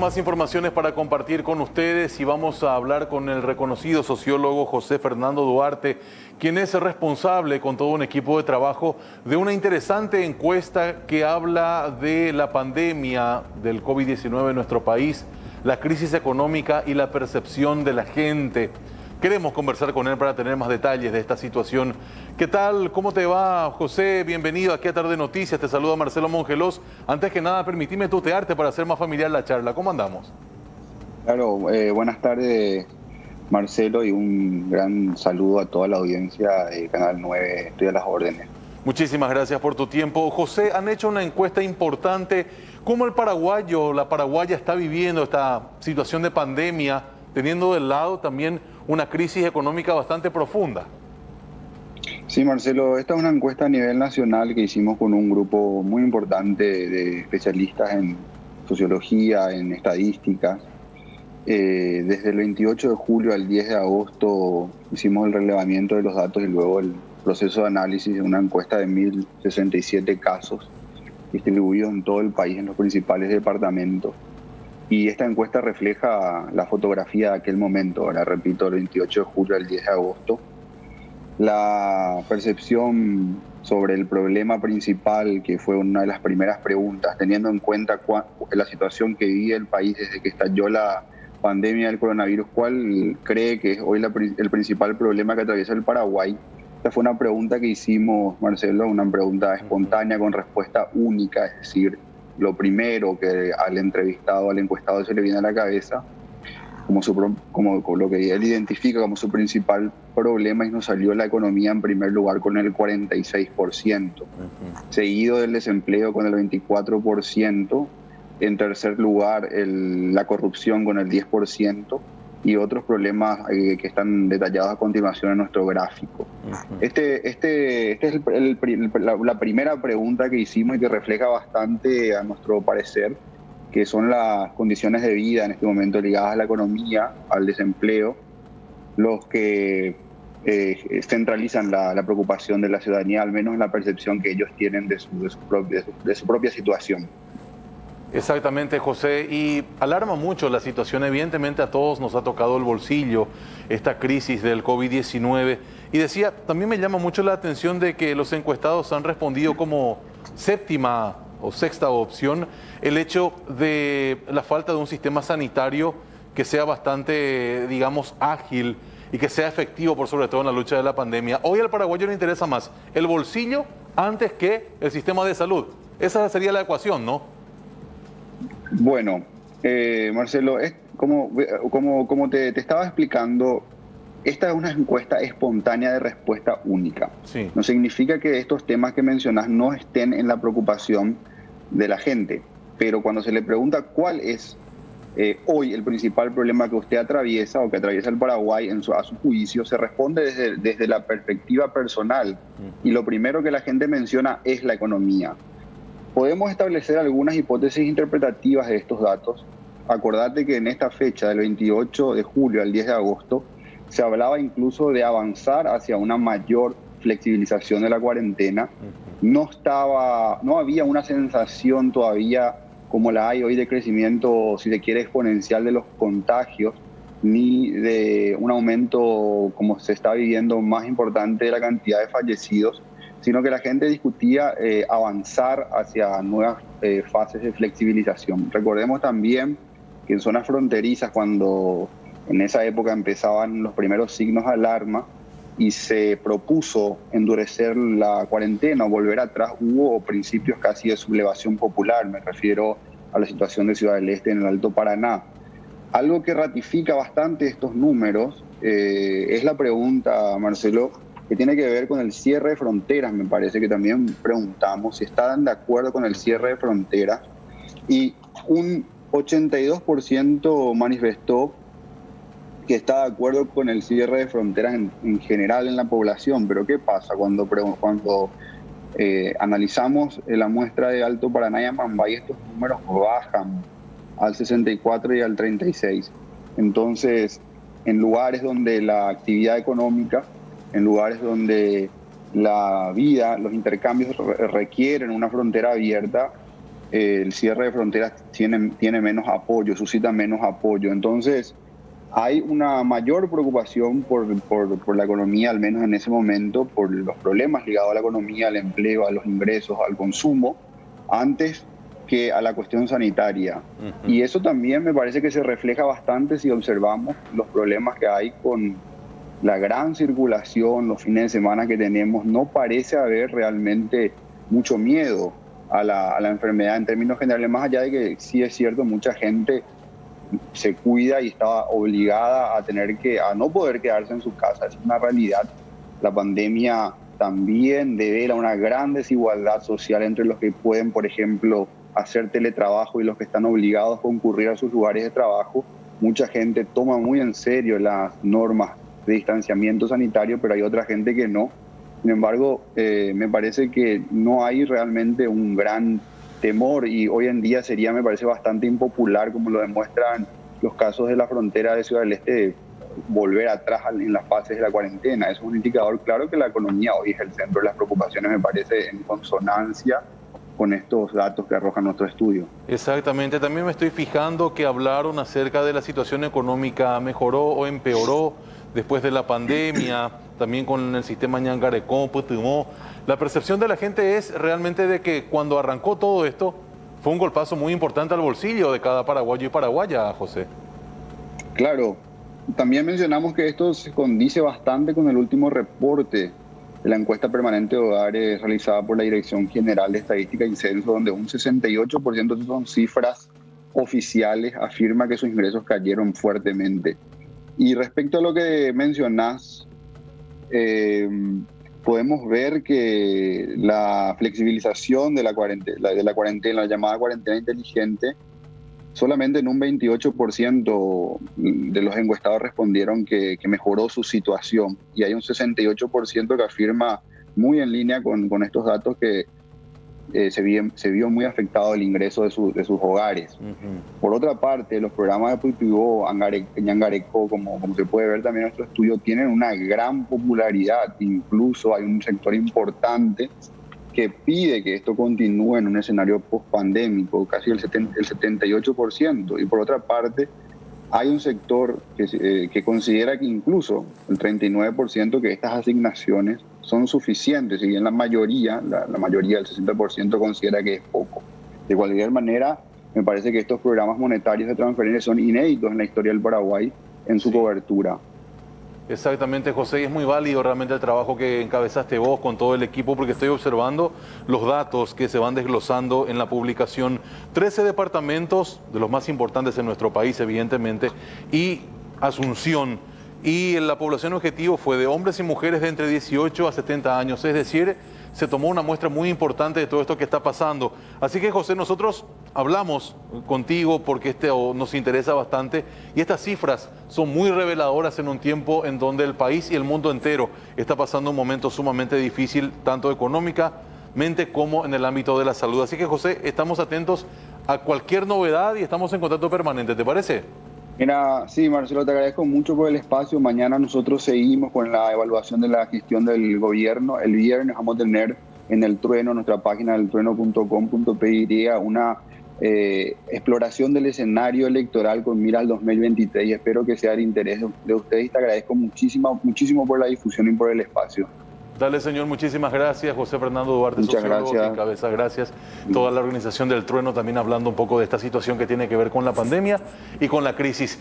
Más informaciones para compartir con ustedes y vamos a hablar con el reconocido sociólogo José Fernando Duarte, quien es responsable con todo un equipo de trabajo de una interesante encuesta que habla de la pandemia del COVID-19 en nuestro país, la crisis económica y la percepción de la gente. Queremos conversar con él para tener más detalles de esta situación. ¿Qué tal? ¿Cómo te va, José? Bienvenido aquí a Tarde Noticias. Te saluda Marcelo Mongelos. Antes que nada, permitime tutearte para hacer más familiar la charla. ¿Cómo andamos? Claro, buenas tardes, Marcelo, y un gran saludo a toda la audiencia de Canal 9. Estoy a las órdenes. Muchísimas gracias por tu tiempo. José, han hecho una encuesta importante. ¿Cómo el paraguayo, la paraguaya está viviendo esta situación de pandemia, teniendo del lado también una crisis económica bastante profunda? Sí, Marcelo, esta es una encuesta a nivel nacional que hicimos con un grupo muy importante de especialistas en sociología, en estadísticas. Desde el 28 de julio al 10 de agosto hicimos el relevamiento de los datos y luego el proceso de análisis de una encuesta de 1.067 casos distribuidos en todo el país, en los principales departamentos. Y esta encuesta refleja la fotografía de aquel momento, ahora repito, del 28 de julio al 10 de agosto. La percepción sobre el problema principal, que fue una de las primeras preguntas, teniendo en cuenta la situación que vive el país desde que estalló la pandemia del coronavirus, ¿cuál cree que es hoy el principal problema que atraviesa el Paraguay? Esta fue una pregunta que hicimos, Marcelo, una pregunta espontánea con respuesta única, es decir, lo primero que al entrevistado, al encuestado se le viene a la cabeza, como lo que él identifica como su principal problema, y nos salió la economía en primer lugar con el 46%, seguido del desempleo con el 24%, en tercer lugar la corrupción con el 10%, y otros problemas que están detallados a continuación en nuestro gráfico. Este es la primera pregunta que hicimos y que refleja bastante, a nuestro parecer, que son las condiciones de vida en este momento ligadas a la economía, al desempleo, los que centralizan la preocupación de la ciudadanía, al menos en la percepción que ellos tienen de su propia situación. Exactamente, José, y alarma mucho la situación. Evidentemente a todos nos ha tocado el bolsillo esta crisis del COVID-19, y decía, también me llama mucho la atención de que los encuestados han respondido como séptima o sexta opción el hecho de la falta de un sistema sanitario que sea bastante, digamos, ágil y que sea efectivo, por sobre todo en la lucha de la pandemia. Hoy al paraguayo le interesa más el bolsillo antes que el sistema de salud. Esa sería la ecuación, ¿no? Bueno, Marcelo, como te estaba explicando, esta es una encuesta espontánea de respuesta única. Sí. No significa que estos temas que mencionas no estén en la preocupación de la gente, pero cuando se le pregunta cuál es hoy el principal problema que usted atraviesa o que atraviesa el Paraguay a su juicio, se responde desde la perspectiva personal, y lo primero que la gente menciona es la economía. Podemos establecer algunas hipótesis interpretativas de estos datos. Acordate que en esta fecha, del 28 de julio al 10 de agosto, se hablaba incluso de avanzar hacia una mayor flexibilización de la cuarentena. No había una sensación todavía como la hay hoy de crecimiento, si se quiere, exponencial de los contagios, ni de un aumento como se está viviendo más importante de la cantidad de fallecidos, sino que la gente discutía avanzar hacia nuevas fases de flexibilización. Recordemos también que en zonas fronterizas, cuando en esa época empezaban los primeros signos de alarma y se propuso endurecer la cuarentena o volver atrás, hubo principios casi de sublevación popular. Me refiero a la situación de Ciudad del Este en el Alto Paraná. Algo que ratifica bastante estos números es la pregunta, Marcelo, que tiene que ver con el cierre de fronteras. Me parece que también preguntamos si están de acuerdo con el cierre de fronteras, y un 82% manifestó que está de acuerdo con el cierre de fronteras en general en la población. Pero ¿qué pasa cuando analizamos la muestra de Alto Paraná y Amambay? Estos números bajan al 64 y al 36. Entonces, en lugares donde la actividad económica, en lugares donde la vida, los intercambios requieren una frontera abierta, el cierre de fronteras tiene menos apoyo, suscita menos apoyo. Entonces, hay una mayor preocupación por la economía, al menos en ese momento, por los problemas ligados a la economía, al empleo, a los ingresos, al consumo, antes que a la cuestión sanitaria. Y eso también me parece que se refleja bastante si observamos los problemas que hay con la gran circulación, los fines de semana que tenemos. No parece haber realmente mucho miedo a la enfermedad en términos generales, más allá de que sí es cierto, mucha gente se cuida y está obligada a no poder quedarse en su casa. Es una realidad. La pandemia también devela una gran desigualdad social entre los que pueden, por ejemplo, hacer teletrabajo y los que están obligados a concurrir a sus lugares de trabajo. Mucha gente toma muy en serio las normas de distanciamiento sanitario, pero hay otra gente que no. Sin embargo, me parece que no hay realmente un gran temor y hoy en día sería, me parece, bastante impopular, como lo demuestran los casos de la frontera de Ciudad del Este, volver atrás en las fases de la cuarentena. Es un indicador claro que la economía hoy es el centro de las preocupaciones, me parece, en consonancia con estos datos que arroja nuestro estudio. Exactamente, también me estoy fijando que hablaron acerca de la situación económica, mejoró o empeoró después de la pandemia, también con el sistema Ñangarecó, Putumó. La percepción de la gente es realmente de que cuando arrancó todo esto fue un golpazo muy importante al bolsillo de cada paraguayo y paraguaya, José. Claro, también mencionamos que esto se condice bastante con el último reporte de la encuesta permanente de hogares realizada por la Dirección General de Estadística y Censo, donde un 68% son cifras oficiales, afirma que sus ingresos cayeron fuertemente. Y respecto a lo que mencionás, podemos ver que la flexibilización de la cuarentena, la llamada cuarentena inteligente, solamente en un 28% de los encuestados respondieron que mejoró su situación. Y hay un 68% que afirma, muy en línea con estos datos, que se vio muy afectado el ingreso de sus hogares. Por otra parte, los programas de Puituibó, Ñangarecó, como se puede ver también en nuestro estudio, tienen una gran popularidad. Incluso hay un sector importante que pide que esto continúe en un escenario post-pandémico, casi el 78%. Y por otra parte, hay un sector que considera que incluso el 39% que estas asignaciones son suficientes, si bien la mayoría, el 60% considera que es poco. De cualquier manera, me parece que estos programas monetarios de transferencia son inéditos en la historia del Paraguay en su cobertura. Exactamente, José, y es muy válido realmente el trabajo que encabezaste vos con todo el equipo, porque estoy observando los datos que se van desglosando en la publicación. 13 departamentos, de los más importantes en nuestro país, evidentemente, y Asunción. Y la población objetivo fue de hombres y mujeres de entre 18 a 70 años, es decir, se tomó una muestra muy importante de todo esto que está pasando. Así que, José, nosotros hablamos contigo porque nos interesa bastante y estas cifras son muy reveladoras en un tiempo en donde el país y el mundo entero está pasando un momento sumamente difícil, tanto económicamente como en el ámbito de la salud. Así que, José, estamos atentos a cualquier novedad y estamos en contacto permanente, ¿te parece? Mira, sí, Marcelo, te agradezco mucho por el espacio. Mañana nosotros seguimos con la evaluación de la gestión del gobierno. El viernes vamos a tener en El Trueno, nuestra página deltrueno.com.py, una exploración del escenario electoral con mira al 2023 y espero que sea de interés de ustedes y te agradezco muchísimo por la difusión y por el espacio. Dale, señor, muchísimas gracias. José Fernando Duarte, muchas sociólogo, gracias. que encabeza, gracias. Toda la organización del Trueno también hablando un poco de esta situación que tiene que ver con la pandemia y con la crisis.